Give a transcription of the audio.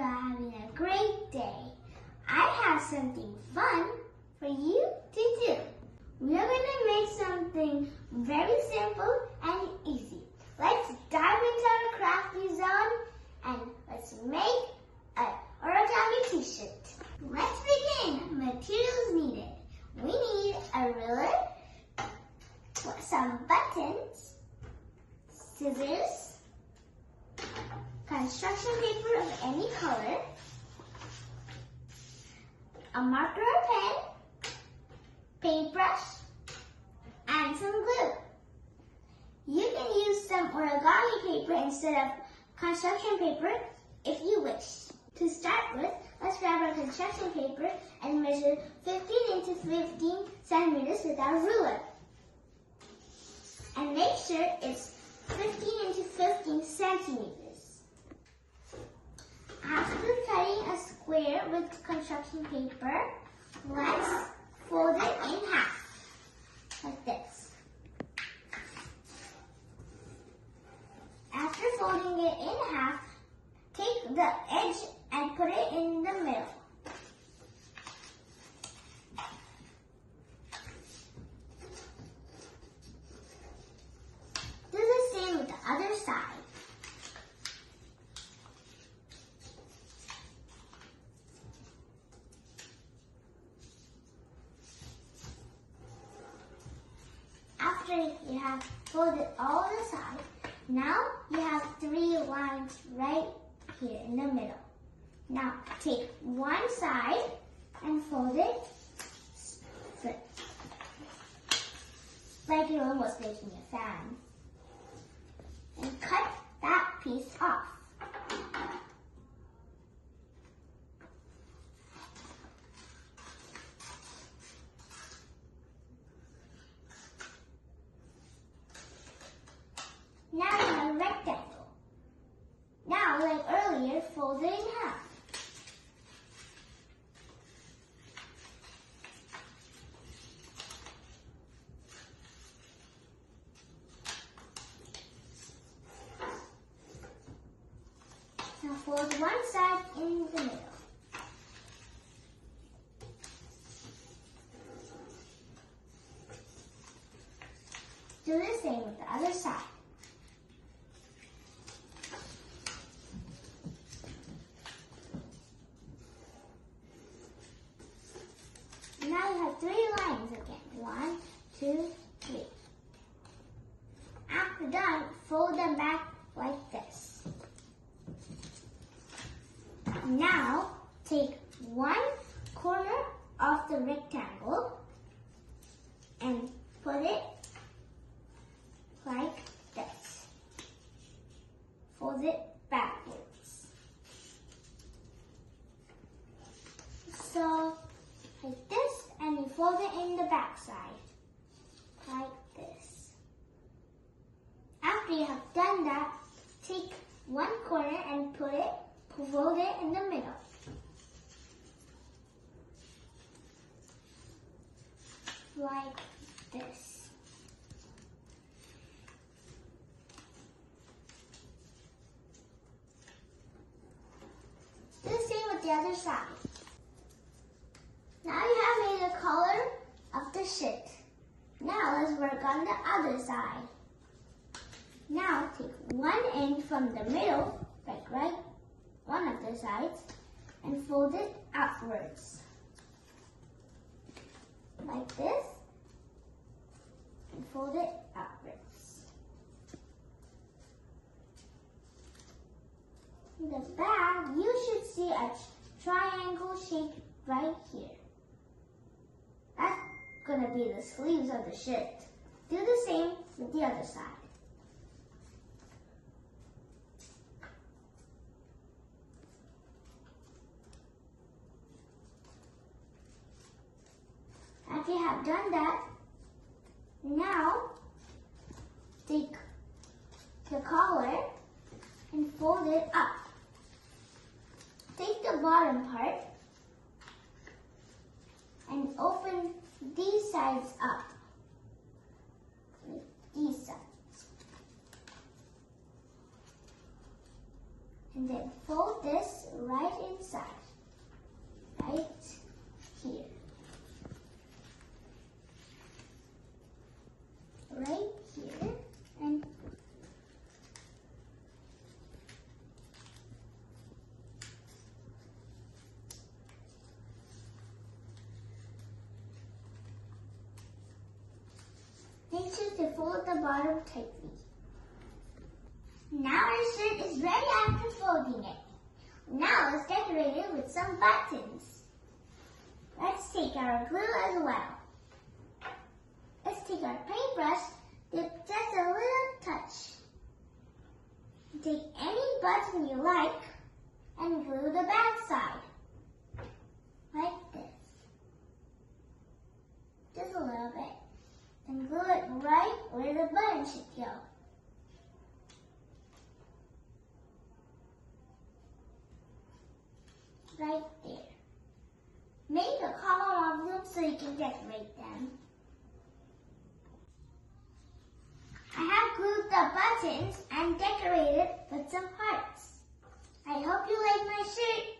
having a great day. I have something fun for you to do. We are going to make something very simple and easy. Let's dive into our crafty zone and let's make an origami t-shirt. Let's begin. Materials needed. We need a ruler, some buttons, scissors, construction paper of any color, a marker or pen, paintbrush, and some glue. You can use some origami paper instead of construction paper if you wish. To start with, let's grab our construction paper and measure 15 into 15 centimeters with our ruler. And make sure it's 15 into 15 centimeters. After cutting a square with construction paper, let's fold it in half, like this. After folding it in half, take the edge and put it in the middle. Do the same with the other side. After you have folded all the sides, now you have 3 lines right here in the middle. Now take one side and fold it straight, like you're almost making a fan. And cut that piece off. Now you have a rectangle. Now, like earlier, fold it in half. Now fold one side in the middle. Do the same with the other side. Now you have 3 lines again. 1, 2, 3. After done, fold them back like this. Now, take one corner of the rectangle and put it like this. Fold it backwards. So, like this, and you fold it in the back side, like this. After you have done that, take one corner and fold it in the middle. Like this. Do the same with the other side. Now you have made a color of the shirt. Now let's work on the other side. Now take one end from the middle, like right one of the sides, and fold it outwards. Like this, and fold it outwards. In the back, you should see a triangle shape right here. That's gonna be the sleeves of the shirt. Do the same with the other side. After you have done that, now take the collar and fold it up. Take the bottom part and open these sides up. These sides. And then fold this right side. Right here. Right here. And make sure to fold the bottom tightly. Now our shirt is ready after folding it. Now let's decorate it with some buttons. Let's take our glue as well. Let's take our paintbrush, dip just a little touch. Take any button you like and glue the back side. Like this. Just a little bit. And glue it right where the button should go. Right there. Make a column of them so you can decorate them. I have glued the buttons and decorated with some hearts. I hope you like my shirt.